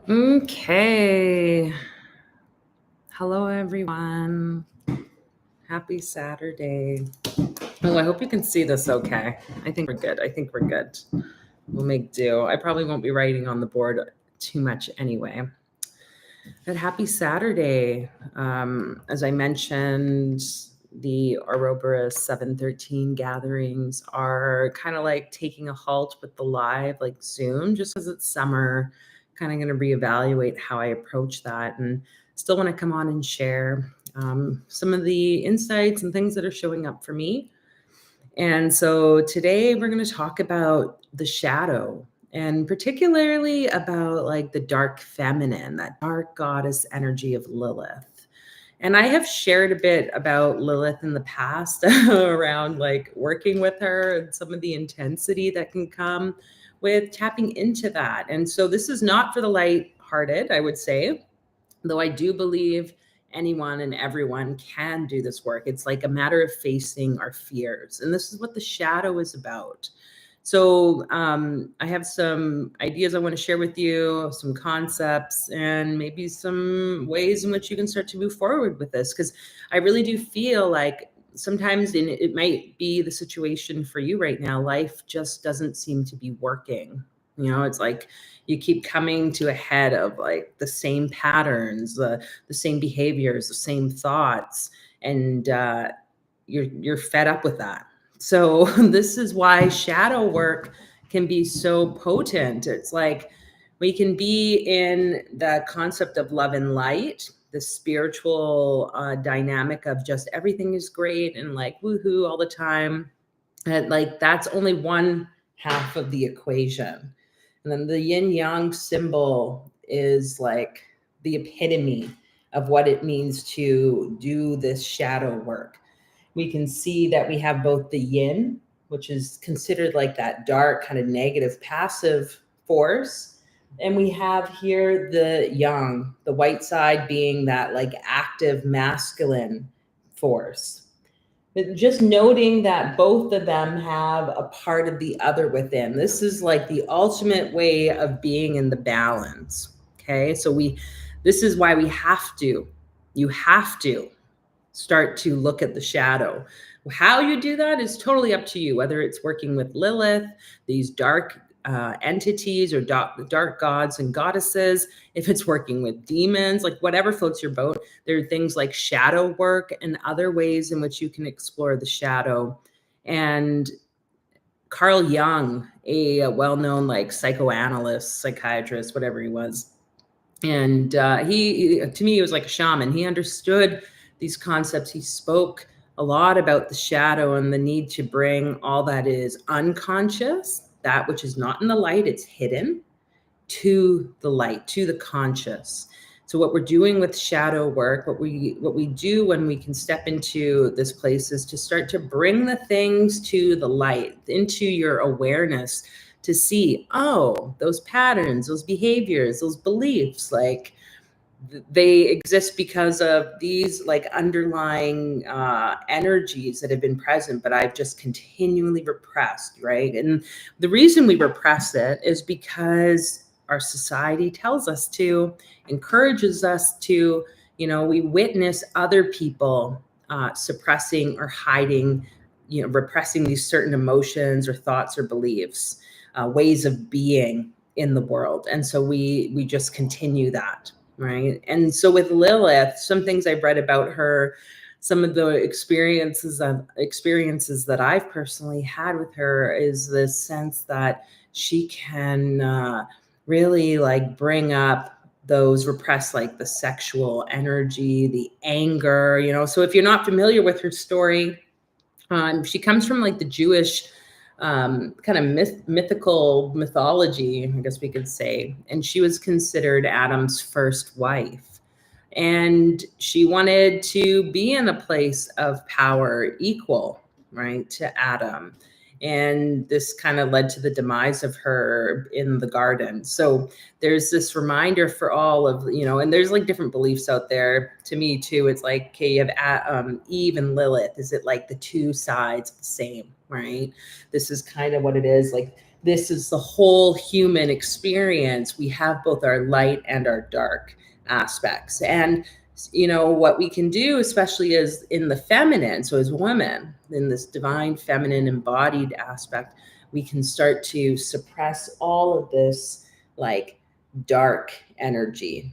Okay. Hello, everyone. Happy Saturday. Oh, I hope you can see this okay. I think we're good. We'll make do. I probably won't be writing on the board too much anyway. But happy Saturday. As I mentioned, the Ouroboros 713 gatherings are kind of like taking a halt with the live, like Zoom, just because it's summer. Kind of going to reevaluate how I approach that, and still want to come on and share some of the insights and things that are showing up for me. And so today we're going to talk about the shadow, and particularly about like the dark feminine, that dark goddess energy of Lilith. And I have shared a bit about Lilith in the past around like working with her and some of the intensity that can come with tapping into that. And so this is not for the light-hearted, I would say, though I do believe anyone and everyone can do this work. It's like a matter of facing our fears. And this is what the shadow is about. So I have some ideas I want to share with you, some concepts, and maybe some ways in which you can start to move forward with this. Because I really do feel like sometimes it might be the situation for you right now. Life just doesn't seem to be working. It's like you keep coming to a head of like the same patterns, the same behaviors, the same thoughts, and you're fed up with that. So this is why shadow work can be so potent. It's like we can be in the concept of love and light, the spiritual dynamic of just everything is great and like woohoo all the time. And like that's only one half of the equation. And then the yin yang symbol is like the epitome of what it means to do this shadow work. We can see that we have both the yin, which is considered like that dark, kind of negative, passive force. And we have here the yang, the white side being that like active masculine force. But just noting that both of them have a part of the other within. This is like the ultimate way of being in the balance. Okay. So this is why you have to start to look at the shadow. How you do that is totally up to you, whether it's working with Lilith, these dark entities, or dark gods and goddesses, if it's working with demons, like whatever floats your boat. There are things like shadow work and other ways in which you can explore the shadow. And Carl Jung, a well-known like psychoanalyst, psychiatrist, whatever he was, and he to me, he was like a shaman. He understood these concepts. He spoke a lot about the shadow and the need to bring all that is unconscious, that which is not in the light, it's hidden, to the light, to the conscious. So what we're doing with shadow work, what we do when we can step into this place, is to start to bring the things to the light, into your awareness, to see, oh, those patterns, those behaviors, those beliefs, like they exist because of these like underlying energies that have been present, but I've just continually repressed, right? And the reason we repress it is because our society tells us to, encourages us to. We witness other people suppressing or hiding, repressing these certain emotions or thoughts or beliefs, ways of being in the world. And so we just continue that. Right. And so with Lilith, some things I've read about her, some of the experiences that I've personally had with her, is this sense that she can really like bring up those repressed, like the sexual energy, the anger, So if you're not familiar with her story, she comes from like the Jewish kind of mythical mythology, I guess we could say. And she was considered Adam's first wife. And she wanted to be in a place of power equal, right, to Adam. And this kind of led to the demise of her in the garden. So there's this reminder for all of, and there's like different beliefs out there. To me too, it's like, okay, you have Eve and Lilith. Is it like the two sides of the same, right? This is kind of what it is. Like this is the whole human experience. We have both our light and our dark aspects. And what we can do, especially as in the feminine, so as women, in this divine feminine embodied aspect, we can start to suppress all of this like dark energy.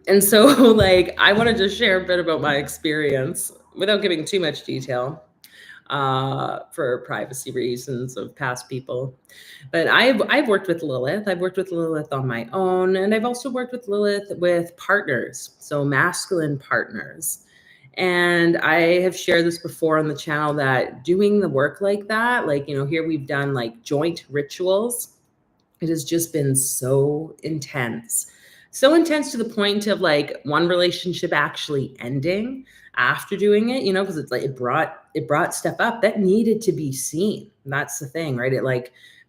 And so like I want to just share a bit about my experience without giving too much detail for privacy reasons of past people. But I've worked with Lilith. I've worked with Lilith on my own, and I've also worked with Lilith with partners, so masculine partners. And I have shared this before on the channel that doing the work like that, like, here we've done like joint rituals. It has just been so intense. So intense to the point of like one relationship actually ending after doing it, because it's like it brought stuff up that needed to be seen. That's the thing, right?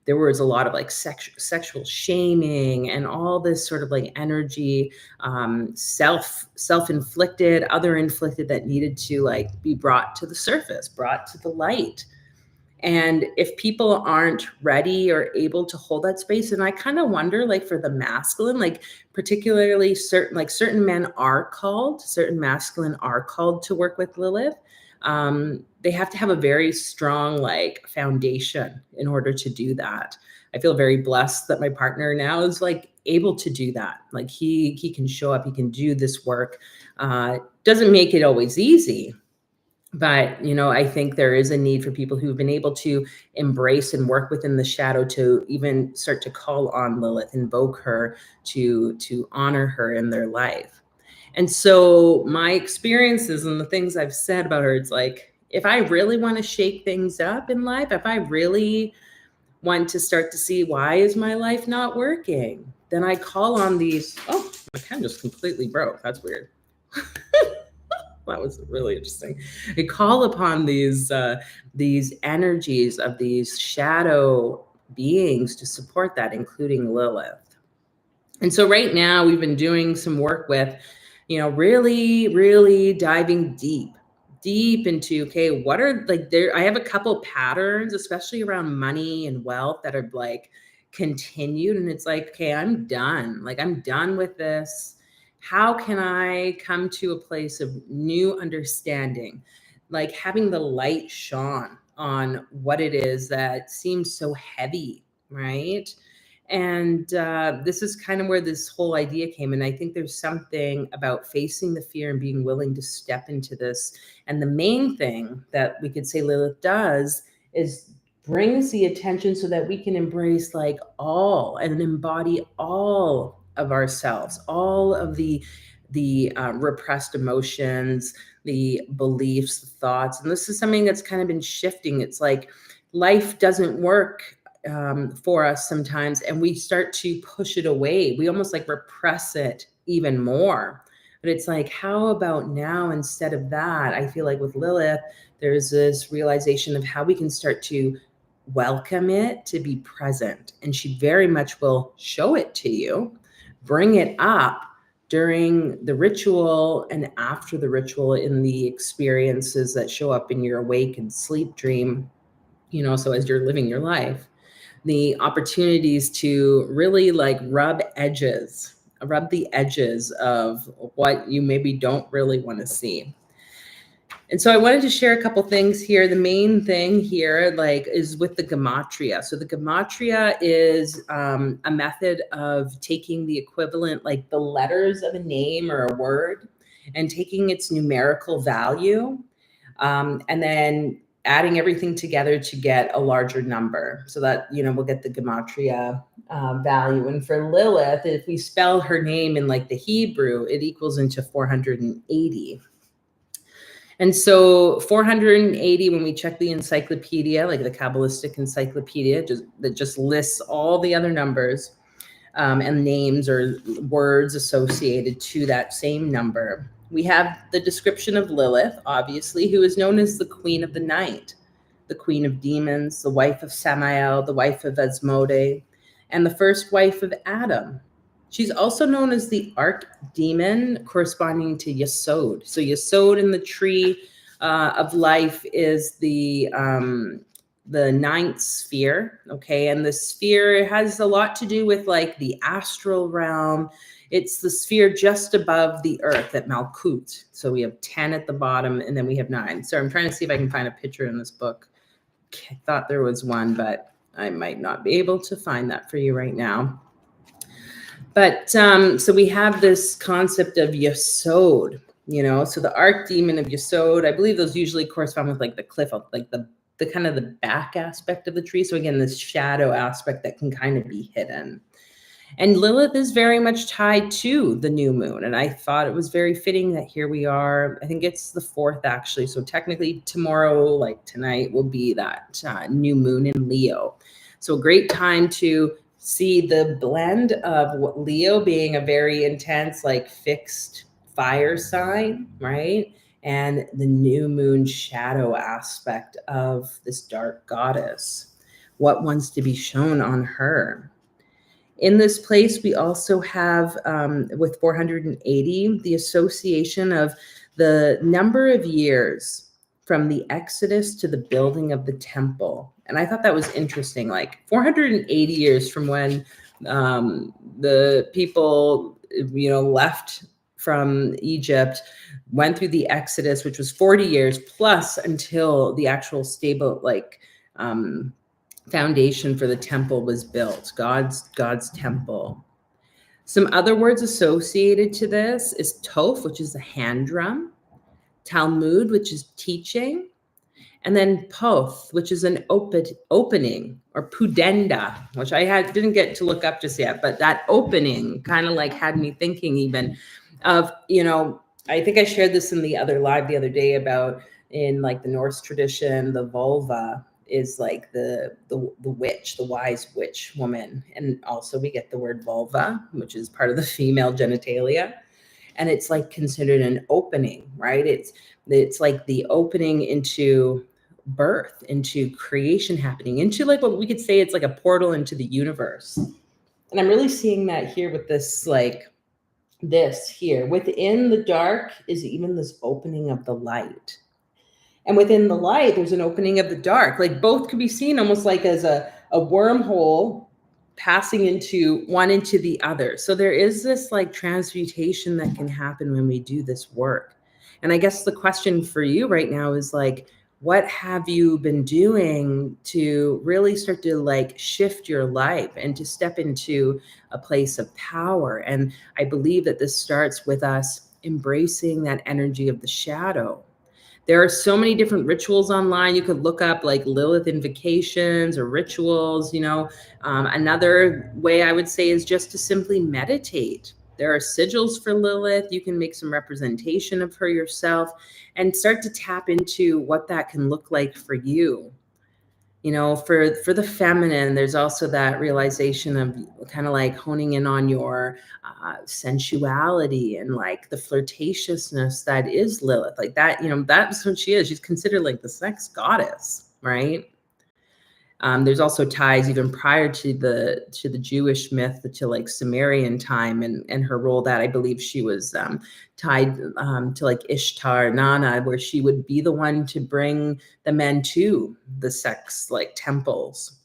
There was a lot of like sexual shaming and all this sort of like energy, self-inflicted, other inflicted, that needed to like be brought to the surface, brought to the light. And if people aren't ready or able to hold that space, and I kind of wonder, like for the masculine, like particularly certain men are called, certain masculine are called to work with Lilith. They have to have a very strong like foundation in order to do that. I feel very blessed that my partner now is like able to do that. Like he can show up, he can do this work. Doesn't make it always easy. But, I think there is a need for people who've been able to embrace and work within the shadow to even start to call on Lilith, invoke her, to honor her in their life. And so my experiences and the things I've said about her, it's like, if I really want to shake things up in life, if I really want to start to see why is my life not working, then I call on these. Oh, my pen just completely broke. That's weird. That was really interesting. I call upon these energies of these shadow beings to support that, including Lilith. And so right now we've been doing some work with, really, really diving deep into, okay, what are like there, I have a couple patterns, especially around money and wealth, that are like continued. And it's like, okay, I'm done. Like I'm done with this. How can I come to a place of new understanding, like having the light shone on what it is that seems so heavy, right? And this is kind of where this whole idea came. And I think there's something about facing the fear and being willing to step into this. And the main thing that we could say Lilith does is brings the attention so that we can embrace like all and embody all of ourselves, all of the repressed emotions, the beliefs, the thoughts. And this is something that's kind of been shifting. It's like life doesn't work for us sometimes, and we start to push it away. We almost like repress it even more. But it's like, how about now instead of that? I feel like with Lilith, there's this realization of how we can start to welcome it, to be present. And she very much will show it to you, bring it up during the ritual and after the ritual in the experiences that show up in your awake and sleep dream, so as you're living your life, the opportunities to really like rub the edges of what you maybe don't really want to see. And so I wanted to share a couple things here. The main thing here, like, is with the gematria. So the gematria is a method of taking the equivalent, like the letters of a name or a word, and taking its numerical value, and then adding everything together to get a larger number, so that, we'll get the gematria value. And for Lilith, if we spell her name in like the Hebrew, it equals into 480. And so 480, when we check the encyclopedia, like the Qabalistic encyclopedia, that just lists all the other numbers and names or words associated to that same number. We have the description of Lilith, obviously, who is known as the Queen of the Night, the Queen of Demons, the wife of Samael, the wife of Asmodee, and the first wife of Adam. She's also known as the archdemon, corresponding to Yesod. So Yesod in the tree of life is the the ninth sphere. Okay. And the sphere has a lot to do with like the astral realm. It's the sphere just above the earth at Malkut. So we have 10 at the bottom and then we have 9. So I'm trying to see if I can find a picture in this book. I thought there was one, but I might not be able to find that for you right now. But so we have this concept of Yesod, you know, so the archdemon of Yesod, I believe those usually correspond with like the cliff, like the kind of the back aspect of the tree. So again, this shadow aspect that can kind of be hidden. And Lilith is very much tied to the new moon. And I thought it was very fitting that here we are. I think it's the 4th actually. So technically tomorrow, like tonight, will be that new moon in Leo. So a great time to see the blend of what Leo being a very intense, like fixed fire sign, right? And the new moon shadow aspect of this dark goddess. What wants to be shown on her? In this place, we also have, with 480, the association of the number of years from the Exodus to the building of the temple. And I thought that was interesting, like 480 years from when the people, you know, left from Egypt, went through the Exodus, which was 40 years plus until the actual stable, like, foundation for the temple was built, God's temple. Some other words associated to this is Toph, which is the hand drum, Talmud, which is teaching, and then Poth, which is an opening, or Pudenda, which I didn't get to look up just yet, but that opening kind of like had me thinking even of, you know, I think I shared this in the other live the other day about in like the Norse tradition, the vulva is like the witch, the wise witch woman. And also we get the word vulva, which is part of the female genitalia. And it's like considered an opening, right? It's like the opening into birth, into creation happening, into like what we could say it's like a portal into the universe. And I'm really seeing that here with this, like this here. Within the dark is even this opening of the light. And within the light, there's an opening of the dark. Like both could be seen almost like as a wormhole passing into one into the other. So there is this like transmutation that can happen when we do this work. And I guess the question for you right now is like, what have you been doing to really start to like shift your life and to step into a place of power? And I believe that this starts with us embracing that energy of the shadow. There are so many different rituals online. You could look up like Lilith invocations or rituals, you know. Another way I would say is just to simply meditate. There are sigils for Lilith. You can make some representation of her yourself and start to tap into what that can look like for you. You know, for the feminine, there's also that realization of kind of like honing in on your sensuality and like the flirtatiousness that is Lilith. Like that, you know, that's what she is. She's considered like the sex goddess, right? There's also ties even prior to the Jewish myth to like Sumerian time and her role that I believe she was tied to like Ishtar, Nana, where she would be the one to bring the men to the sex like temples.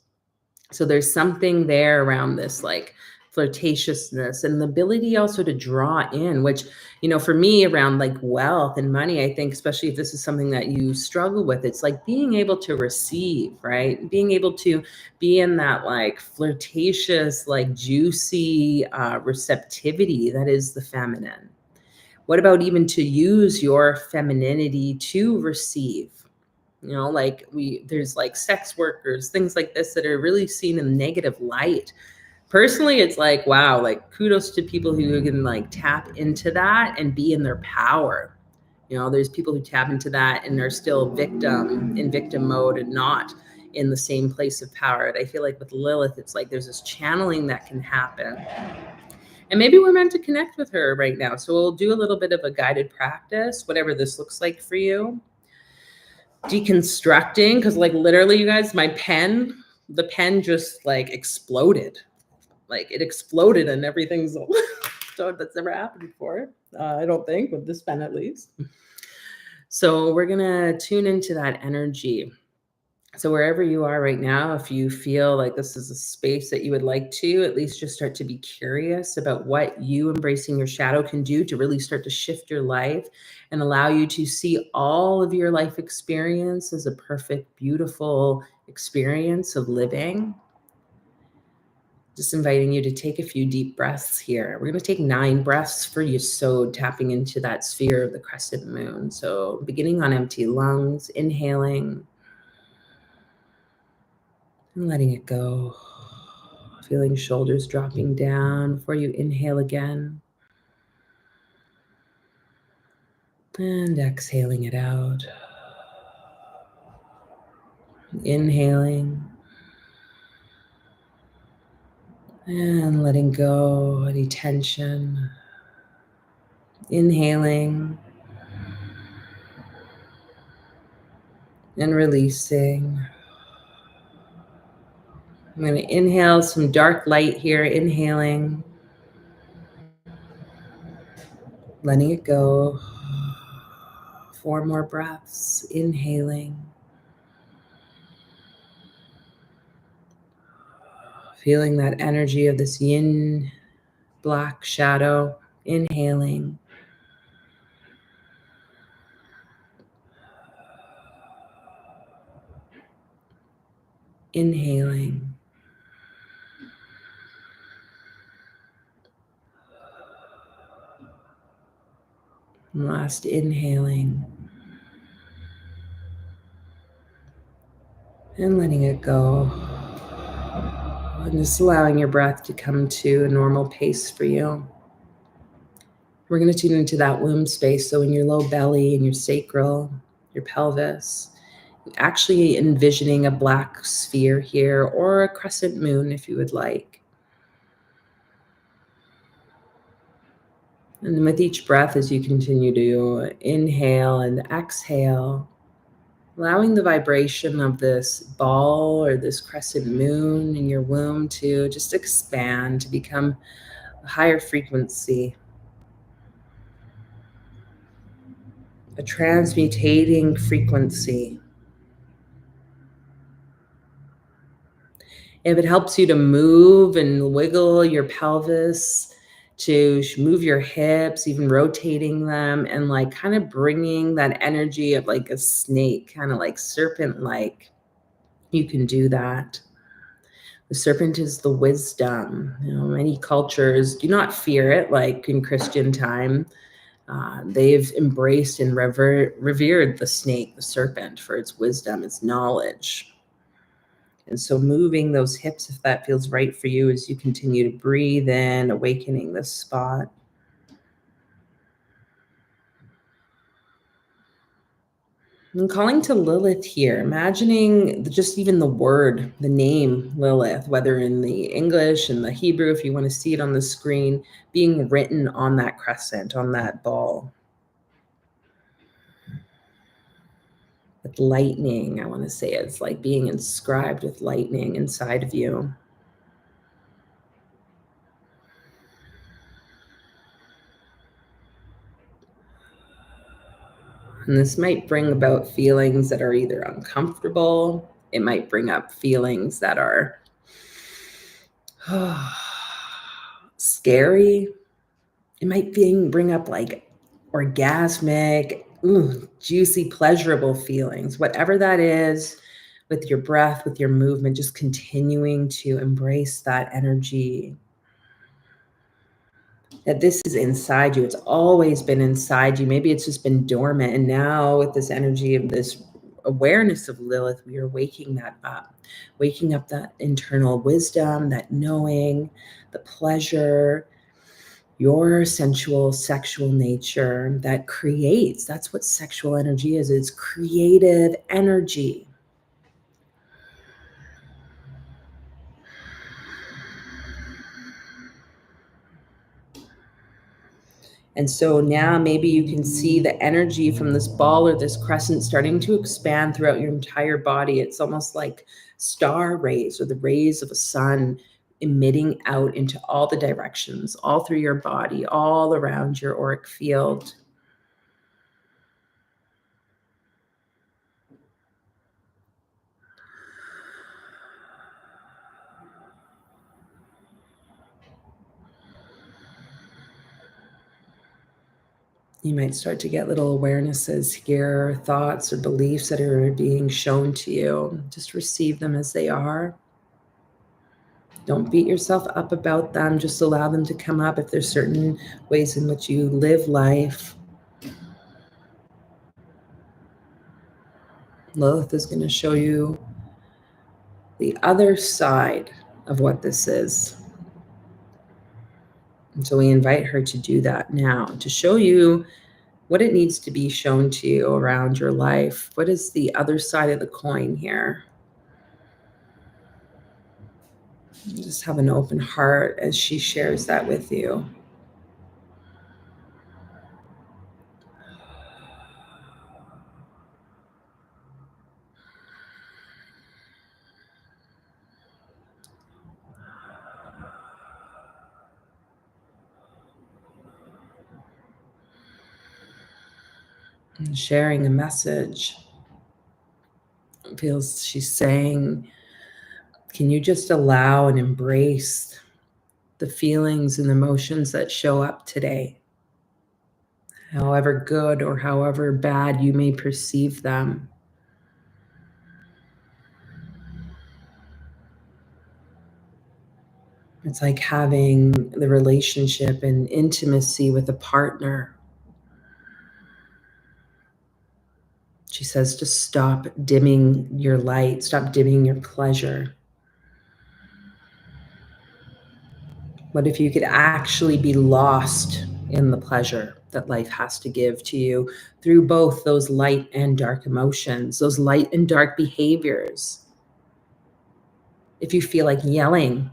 So there's something there around this like flirtatiousness and the ability also to draw in, which, you know, for me around like wealth and money, I think, especially if this is something that you struggle with, it's like being able to receive, right? Being able to be in that like flirtatious, like juicy receptivity that is the feminine. What about even to use your femininity to receive? You know, like there's like sex workers, things like this that are really seen in negative light. Personally, it's like, wow, like kudos to people who can like tap into that and be in their power. You know, there's people who tap into that and are still in victim mode and not in the same place of power. And I feel like with Lilith, it's like there's this channeling that can happen. And maybe we're meant to connect with her right now. So we'll do a little bit of a guided practice, whatever this looks like for you. Deconstructing, because like literally, you guys, the pen just like exploded. Like it exploded and everything's so that's never happened before. I don't think, with this pen at least. So we're gonna tune into that energy. So wherever you are right now, if you feel like this is a space that you would like to at least just start to be curious about what you embracing your shadow can do to really start to shift your life and allow you to see all of your life experience as a perfect, beautiful experience of living. Just inviting you to take a few deep breaths here. We're going to take 9 breaths for you, so tapping into that sphere of the crescent moon. So beginning on empty lungs, inhaling and letting it go. Feeling shoulders dropping down before you inhale again. And exhaling it out. Inhaling. And letting go any tension. Inhaling. And releasing. I'm going to inhale some dark light here. Inhaling. Letting it go. 4 more breaths. Inhaling. Feeling that energy of this yin black shadow. Inhaling. Inhaling. And last inhaling. And letting it go. And just allowing your breath to come to a normal pace for you. We're going to tune into that womb space. So in your low belly and your sacral, your pelvis, actually envisioning a black sphere here or a crescent moon if you would like. And then with each breath, as you continue to inhale and exhale, allowing the vibration of this ball or this crescent moon in your womb to just expand, to become a higher frequency, a transmutating frequency. If it helps you to move and wiggle your pelvis, to move your hips, even rotating them, and like kind of bringing that energy of like a snake, kind of like serpent-like, you can do that. The serpent is the wisdom. Many cultures do not fear it, like in Christian time. They've embraced and revered the snake, the serpent, for its wisdom, its knowledge. And so moving those hips, if that feels right for you, as you continue to breathe in, awakening this spot. And calling to Lilith here, imagining just even the word, the name Lilith, whether in the English and the Hebrew, if you want to see it on the screen, being written on that crescent, on that ball. With lightning, I want to say it's like being inscribed with lightning inside of you. And this might bring about feelings that are either uncomfortable. It might bring up feelings that are scary. It might bring up like orgasmic, juicy, pleasurable feelings. Whatever that is, with your breath, with your movement, just continuing to embrace that energy. That this is inside you. It's always been inside you. Maybe it's just been dormant. And now with this energy of this awareness of Lilith, we are waking that up, waking up that internal wisdom, that knowing, the pleasure, your sensual, sexual nature that creates. That's what sexual energy is. It's creative energy. And so now maybe you can see the energy from this ball or this crescent starting to expand throughout your entire body. It's almost like star rays or the rays of a sun emitting out into all the directions, all through your body, all around your auric field. You might start to get little awarenesses here, thoughts or beliefs that are being shown to you. Just receive them as they are. Don't beat yourself up about them. Just allow them to come up if there's certain ways in which you live life. Lilith is going to show you the other side of what this is. And so we invite her to do that now, to show you what it needs to be shown to you around your life. What is the other side of the coin here? Just have an open heart as she shares that with you. And sharing a message. It feels she's saying, can you just allow and embrace the feelings and emotions that show up today? However good or however bad you may perceive them. It's like having the relationship and intimacy with a partner. She says, just stop dimming your light, stop dimming your pleasure. What if you could actually be lost in the pleasure that life has to give to you through both those light and dark emotions, those light and dark behaviors? If you feel like yelling,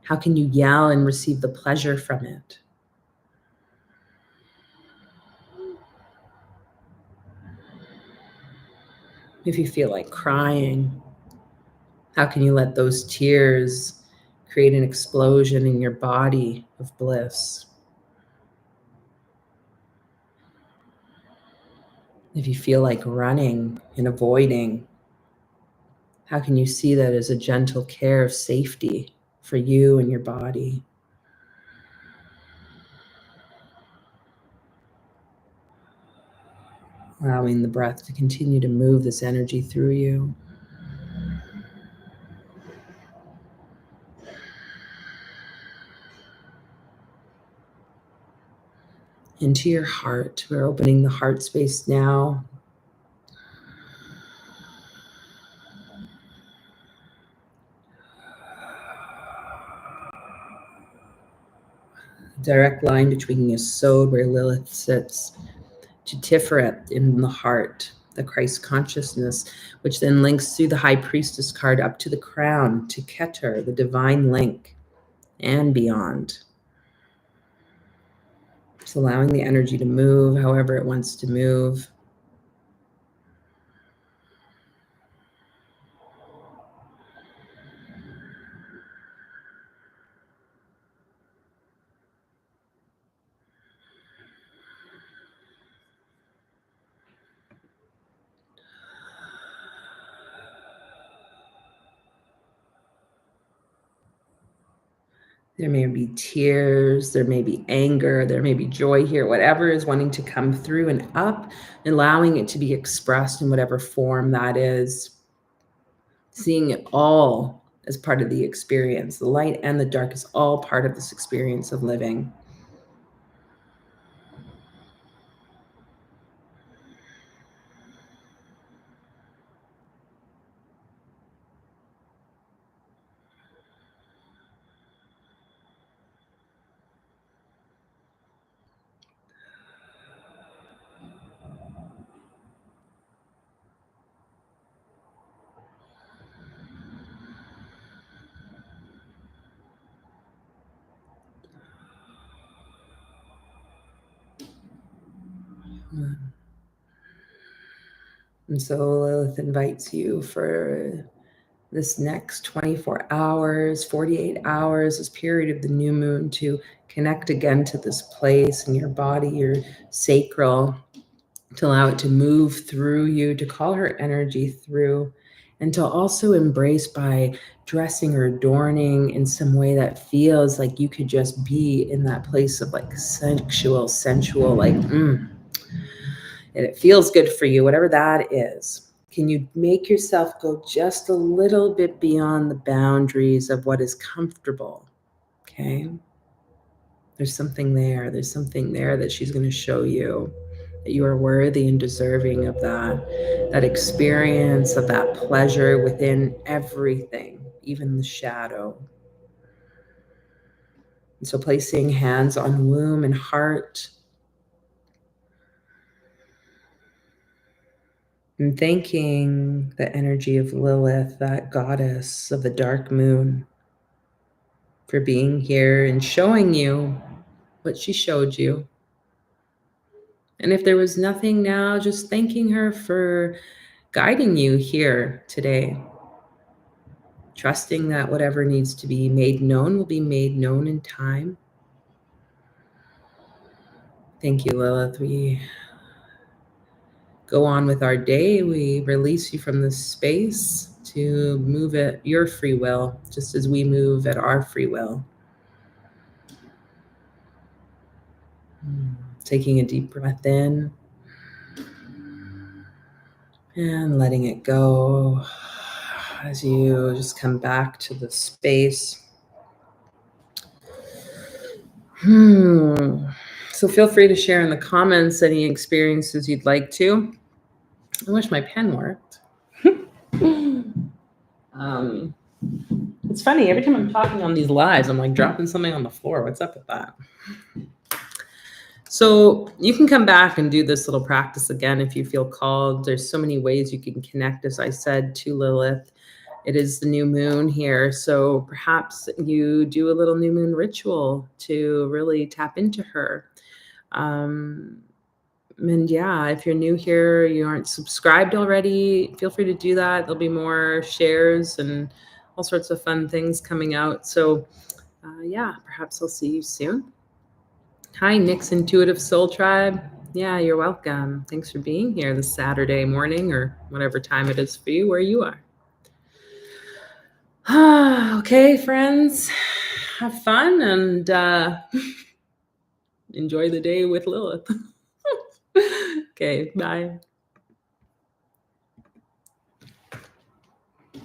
how can you yell and receive the pleasure from it? If you feel like crying, how can you let those tears create an explosion in your body of bliss? If you feel like running and avoiding, how can you see that as a gentle care of safety for you and your body? Allowing the breath to continue to move this energy through you. Into your heart. We're opening the heart space now. Direct line between Yesod, where Lilith sits, to Tiferet in the heart, the Christ consciousness, which then links through the High Priestess card up to the crown, to Keter, the divine link, and beyond. Just allowing the energy to move however it wants to move. There may be tears, there may be anger, there may be joy here, whatever is wanting to come through and up, allowing it to be expressed in whatever form that is. Seeing it all as part of the experience. The light and the dark is all part of this experience of living. And so Lilith invites you for this next 24 hours, 48 hours, this period of the new moon, to connect again to this place in your body, your sacral, to allow it to move through you, to call her energy through, and to also embrace by dressing or adorning in some way that feels like you could just be in that place of like sensual, like, and it feels good for you, whatever that is. Can you make yourself go just a little bit beyond the boundaries of what is comfortable? Okay. There's something there. There's something there that she's going to show you, that you are worthy and deserving of that experience, of that pleasure within everything, even the shadow. And so placing hands on womb and heart, and thanking the energy of Lilith, that goddess of the dark moon, for being here and showing you what she showed you. And if there was nothing now, just thanking her for guiding you here today. Trusting that whatever needs to be made known will be made known in time. Thank you, Lilith. We go on with our day. We release you from this space to move at your free will, just as we move at our free will. Taking a deep breath in and letting it go as you just come back to the space. So feel free to share in the comments any experiences you'd like to. I wish my pen worked. It's funny, every time I'm talking on these lives, I'm like dropping something on the floor. What's up with that? So you can come back and do this little practice again if you feel called. There's so many ways you can connect, as I said, to Lilith. It is the new moon here, so perhaps you do a little new moon ritual to really tap into her. And yeah, if you're new here, you aren't subscribed already, feel free to do that. There'll be more shares and all sorts of fun things coming out. So yeah, perhaps I'll see you soon. Hi, Nick's Intuitive Soul Tribe. Yeah, you're welcome. Thanks for being here this Saturday morning or whatever time it is for you where you are. Okay, friends, have fun and enjoy the day with Lilith. Okay, bye.